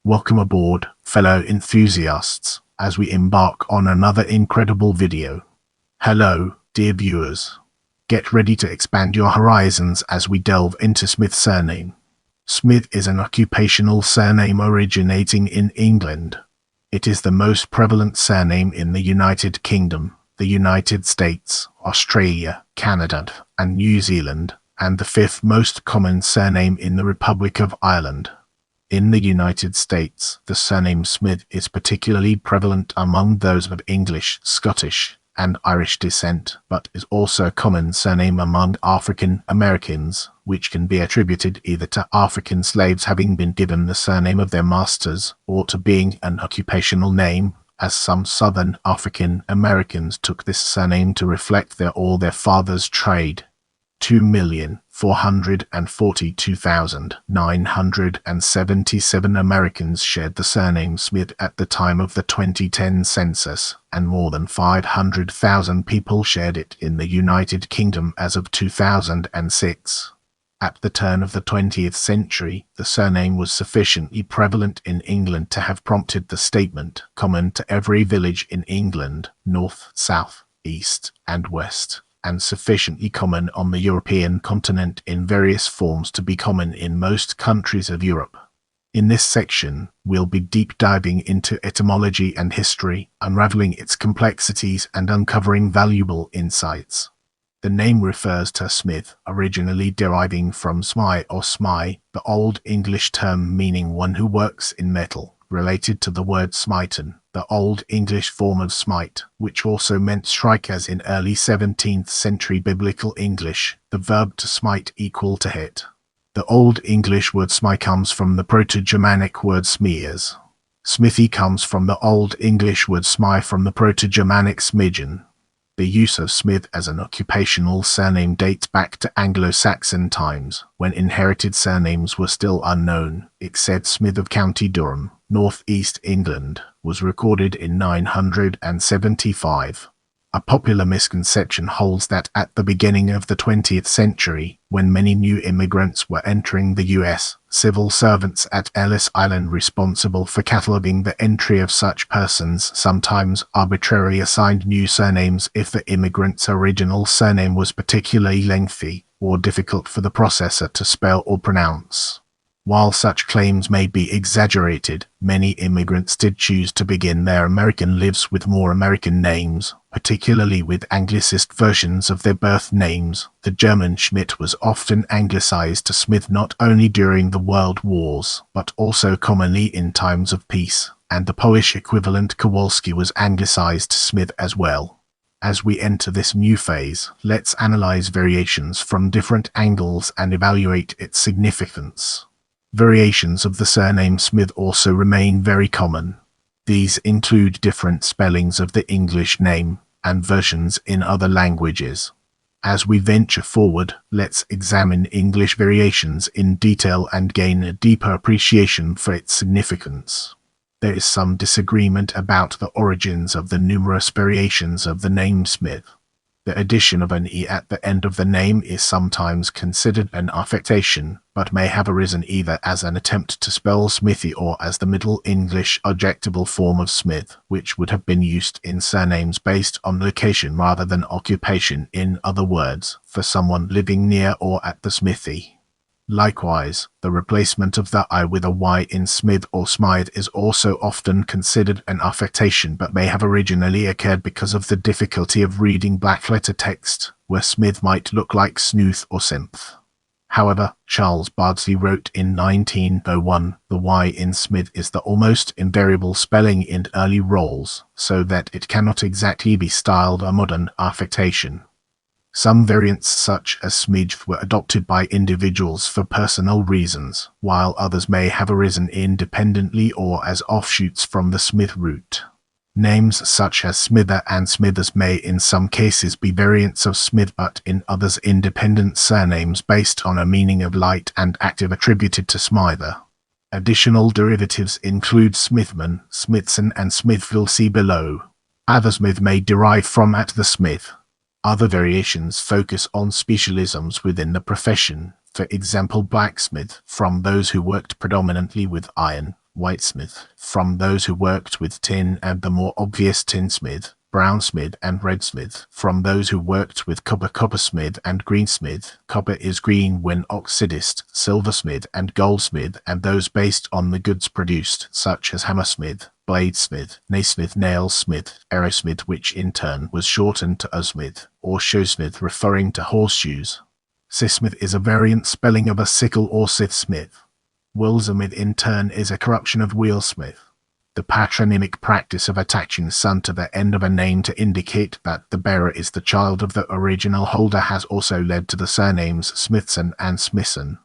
Welcome aboard, fellow enthusiasts, as we embark on another incredible video. Hello, dear viewers. Get ready to expand your horizons as we delve into Smith's surname. Smith is an occupational surname originating in England. It is the most prevalent surname in the United Kingdom, the United States, Australia, Canada, and New Zealand, and the fifth most common surname in the Republic of Ireland. In the United States, the surname Smith is particularly prevalent among those of English, Scottish, and Irish descent, but is also a common surname among African Americans, which can be attributed either to African slaves having been given the surname of their masters, or to being an occupational name, as some Southern African Americans took this surname to reflect their father's trade. 2,442,977 Americans shared the surname Smith at the time of the 2010 census, and more than 500,000 people shared it in the United Kingdom as of 2006. At the turn of the 20th century, the surname was sufficiently prevalent in England to have prompted the statement, common to every village in England, north, south, east, and west, and sufficiently common on the European continent in various forms to be common in most countries of Europe. In this section, we'll be deep diving into etymology and history, unraveling its complexities and uncovering valuable insights. The name refers to Smith, originally deriving from smy or smy, the Old English term meaning one who works in metal, related to the word smiten, the Old English form of smite, which also meant strike as in early 17th century Biblical English, the verb to smite equal to hit. The Old English word smy comes from the Proto-Germanic word smears. Smithy comes from the Old English word smy from the Proto-Germanic smidgen. The use of Smith as an occupational surname dates back to Anglo-Saxon times, when inherited surnames were still unknown. Except Smith of County Durham, north-east England, was recorded in 975. A popular misconception holds that at the beginning of the 20th century, when many new immigrants were entering the US, civil servants at Ellis Island responsible for cataloguing the entry of such persons sometimes arbitrarily assigned new surnames if the immigrant's original surname was particularly lengthy or difficult for the processor to spell or pronounce. While such claims may be exaggerated, many immigrants did choose to begin their American lives with more American names, particularly with Anglicist versions of their birth names. The German Schmidt was often anglicized to Smith not only during the World Wars, but also commonly in times of peace, and the Polish equivalent Kowalski was anglicized to Smith as well. As we enter this new phase, let's analyze variations from different angles and evaluate its significance. Variations of the surname Smith also remain very common. These include different spellings of the English name and versions in other languages. As we venture forward, let's examine English variations in detail and gain a deeper appreciation for its significance. There is some disagreement about the origins of the numerous variations of the name Smith. The addition of an E at the end of the name is sometimes considered an affectation, but may have arisen either as an attempt to spell Smithy or as the Middle English adjectival form of Smith, which would have been used in surnames based on location rather than occupation, in other words, for someone living near or at the smithy. Likewise, the replacement of the I with a Y in Smith or Smythe is also often considered an affectation but may have originally occurred because of the difficulty of reading black-letter text, where Smith might look like Snooth or Synth. However, Charles Bardsley wrote in 1901, the Y in Smith is the almost invariable spelling in early rolls, so that it cannot exactly be styled a modern affectation. Some variants such as Smidge were adopted by individuals for personal reasons, while others may have arisen independently or as offshoots from the Smith root. Names such as Smither and Smithers may in some cases be variants of Smith, but in others independent surnames based on a meaning of light and active attributed to Smither. Additional derivatives include Smithman, Smithson and Smithville, see below. Other Smith may derive from at the Smith. Other variations focus on specialisms within the profession, for example blacksmith, from those who worked predominantly with iron, whitesmith, from those who worked with tin and the more obvious tinsmith, brownsmith and redsmith, from those who worked with copper, coppersmith and greensmith. Copper is green when oxidized, silversmith and goldsmith, and those based on the goods produced, such as hammersmith, bladesmith, nailsmith, nailsmith, arrowsmith, which in turn was shortened to smith or showsmith, referring to horseshoes. Sismith is a variant spelling of a sickle or sithsmith. Woolsmith in turn is a corruption of wheelsmith. The patronymic practice of attaching son to the end of a name to indicate that the bearer is the child of the original holder has also led to the surnames Smithson and Smithson.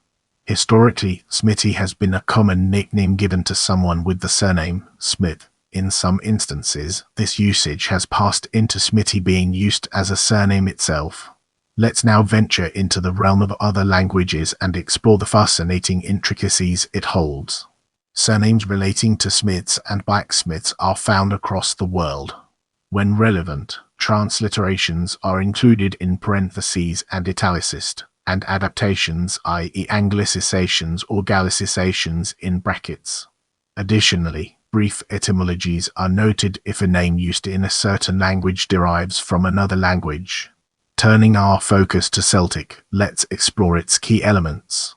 Historically, Smithy has been a common nickname given to someone with the surname Smith. In some instances, this usage has passed into Smithy being used as a surname itself. Let's now venture into the realm of other languages and explore the fascinating intricacies it holds. Surnames relating to smiths and blacksmiths are found across the world. When relevant, transliterations are included in parentheses and italicized, and adaptations, i.e. anglicization or gallicization, in brackets. Additionally, brief etymologies are noted if a name used in a certain language derives from another language. Turning our focus to Celtic, let's explore its key elements.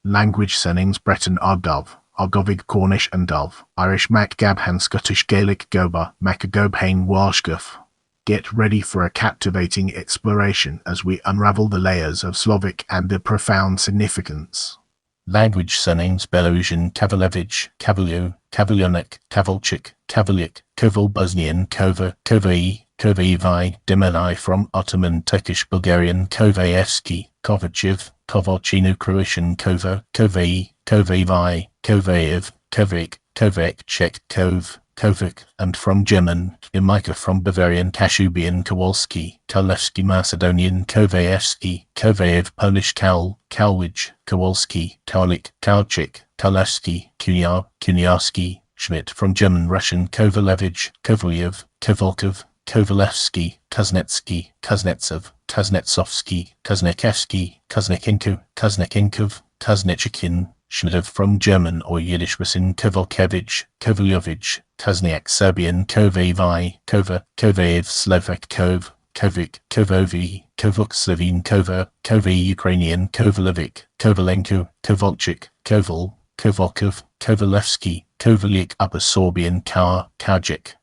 Language surnames: Breton Ardov, Argovig Cornish and Dov, Irish Macgabhan, Scottish Gaelic Goba, Macagobhain Walshguff. Get ready for a captivating exploration as we unravel the layers of Slavic and their profound significance. Language surnames: Belarusian, Kavalevich, Kavalio, Kavalionik, Kavalchik, Kavaliak, Koval, Bosnian, Kova, Kovai, Kovaevi, Demelai, from Ottoman, Turkish, Bulgarian, Kovaevsky, Kovachev, Kovalchino, Croatian, Kova, Kovai, Kovaevi, Kovaev, Kovik, Kovek, Czech, Kovic, and from German, Yamaika, from Bavarian, Kashubian, Kowalski, Kalevsky, Macedonian, Kovaevsky, Kovaev, Polish, Kalwij, Kowalski, Kaulik, Kalchik, Kalevsky, Kuniarski, Schmidt, from German, Russian, Kovalevich, Kovalyev, Kovalkov, Kovalevsky, Kuznetsky, Kuznetsov, Kuznetsovsky, Kuznekevsky, Kuznekinkov, Kuznechkin, Schmidov, from German or Yiddish, Rusin, Kovalkevich, Kovalyovich, Kuzniak, Serbian, Kovaevi, Kovaev, Slovak, Kovic, Kovovi, Kovuk, Slovene, Kova, Ukrainian, Kovalevic, Kovalenko, Kovalchik, Koval, Kovalkov, Kovalevsky, Kovaliak, Upper Sorbian, Kaujic.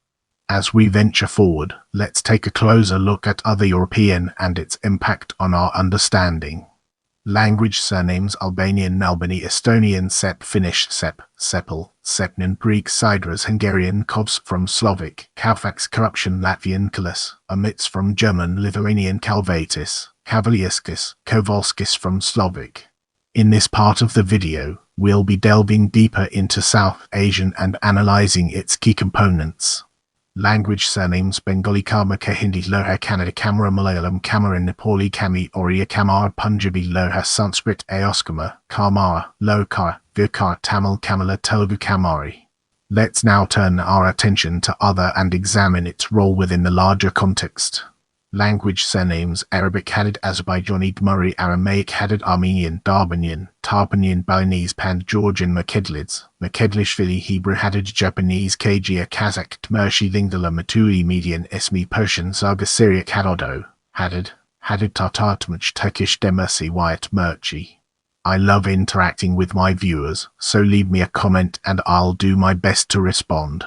As we venture forward, let's take a closer look at other European and its impact on our understanding. Language surnames: Albanian, Albany, Estonian, Sep, Finnish, Sep, Sepal, Sepnin, Greek, Sidras, Hungarian, Kovs, from Slavic, Kaufax, corruption, Latvian, Kalas, Omits, from German, Lithuanian, Kalvatis, Kavalieskis, Kovalskis, from Slavic. In this part of the video, we'll be delving deeper into South Asian and analyzing its key components. Language surnames: Bengali, Karmaka, Hindi, Loha, Kannada, Kamara, Malayalam, Kamaran, Nepali, Kami, Oriya, Kamar, Punjabi, Loha, Sanskrit, Aoskama, Kamara, Lokar, Virkar, Tamil, Kamala, Telugu, Kamari. Let's now turn our attention to other and examine its role within the larger context. Language surnames: Arabic, Hadid, Azerbaijani, Gmuri, Aramaic, Hadid, Armenian, Darbanian, Tarpanian, Balinese, Pand, Georgian, Makedlids, Makedlishvili, Hebrew, Hadid, Japanese, Kajia, Kazakh, Tmershi, Lingala, Matui, Median, Esmi, Persian, Zaga, Syriac, Hadodo, Hadid, Tatar, Tmach, Turkish, Demersi, Wyatt, Murchi. I love interacting with my viewers, so leave me a comment and I'll do my best to respond.